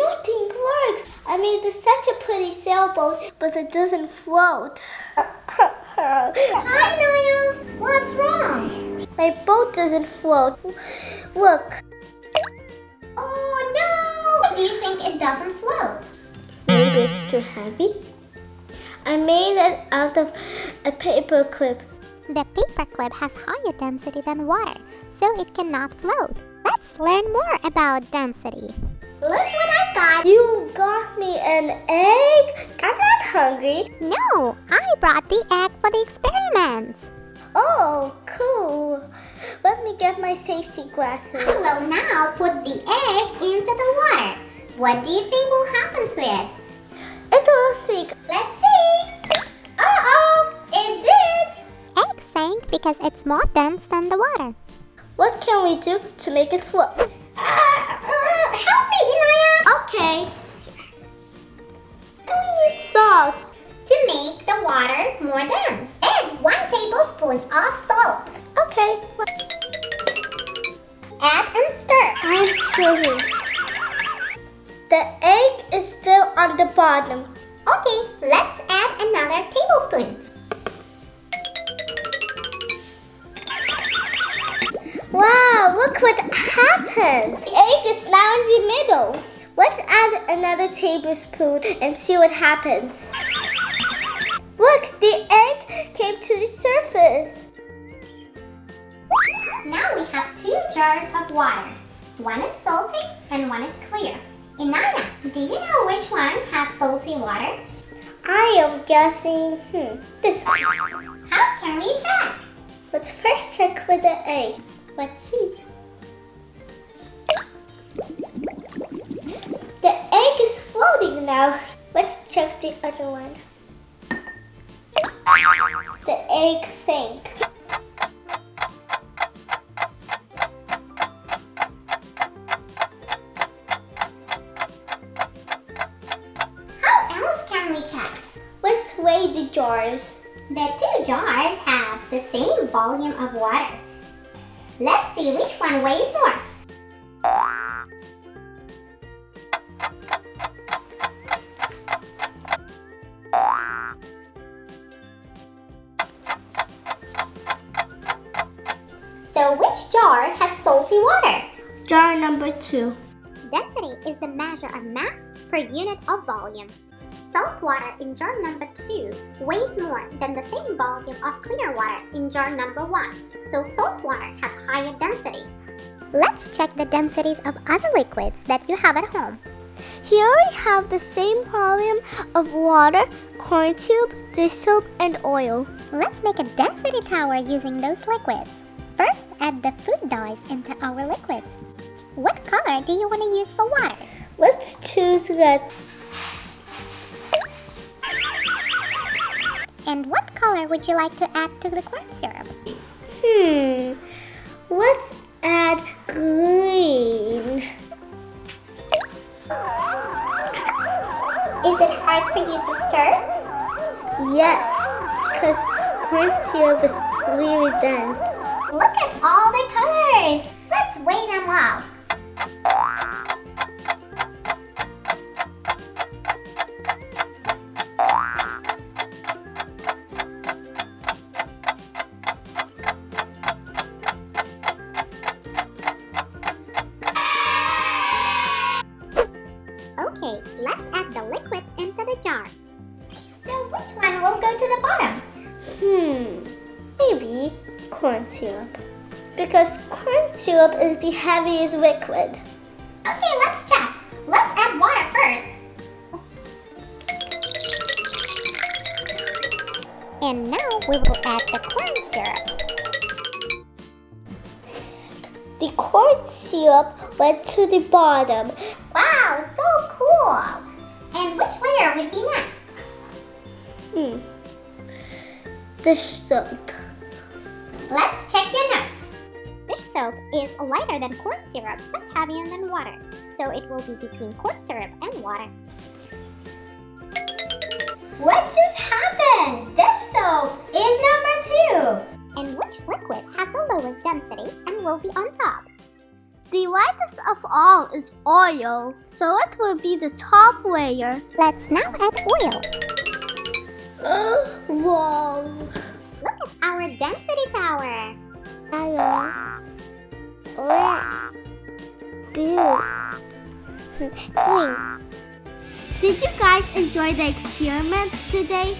Nothing works. I made such a pretty sailboat, but it doesn't float. Hi, Inaya. What's wrong? My boat doesn't float. Look. Oh no! Why do you think it doesn't float? Maybe it's too heavy. I made it out of a paper clip. The paperclip has higher density than water, so it cannot float. Let's learn more about density. Look what I got. You got me an egg? I'm not hungry. No, I brought the egg for the experiments. Oh, cool. Let me get my safety glasses. I will now put the egg into the water. What do you think will happen to it? It will sink. Let's see. Uh-oh, it did. Egg sank because it's more dense than the water. What can we do to make it float? Help me, Inaya. Okay. Do we need salt? To make the water more dense, add 1 tablespoon of salt. Okay. Add and stir. I'm stirring. The egg is still on the bottom. Okay, let's add another tablespoon. Wow, look what happened. The egg is now in the middle. Let's add another tablespoon and see what happens. Look, the egg came to the surface. Now we have 2 jars of water. One is salty and one is clear. Inaya, do you know which one has salty water? I am guessing, this one. How can we check? Let's first check with the egg. Let's see. The egg is floating now. Let's check the other one. The egg sank. How else can we check? Let's weigh the jars. The 2 jars have the same volume of water. Let's see which one weighs more. So which jar has salty water? Jar number 2. Density is the measure of mass per unit of volume. Salt water in jar number 2 weighs more than the same volume of clear water in jar number 1. So salt water has higher density. Let's check the densities of other liquids that you have at home. Here we have the same volume of water, corn tube, dish soap, and oil. Let's make a density tower using those liquids. First, add the food dyes into our liquids. What color do you want to use for water? Let's choose red. And what color would you like to add to the corn syrup? Let's add green. Is it hard for you to stir? Yes, because corn syrup is really dense. Look at all the colors! Let's weigh them all. Okay, let's add the liquids into the jar. So which one will go to the bottom? Maybe corn syrup. Because corn syrup is the heaviest liquid. Okay, let's check. Let's add water first. And now we will add the corn syrup. The corn syrup went to the bottom. Wow, so cool! And which layer would be next? Dish soap. Let's check your notes. Dish soap is lighter than corn syrup but heavier than water, so it will be between corn syrup and water. What just happened? Dish soap is number 2. And which liquid has the lowest density and will be on top. The lightest of all is oil, so it will be the top layer. Let's now add oil. Whoa! Look at our density tower. Yellow, red, blue, green. Did you guys enjoy the experiment today?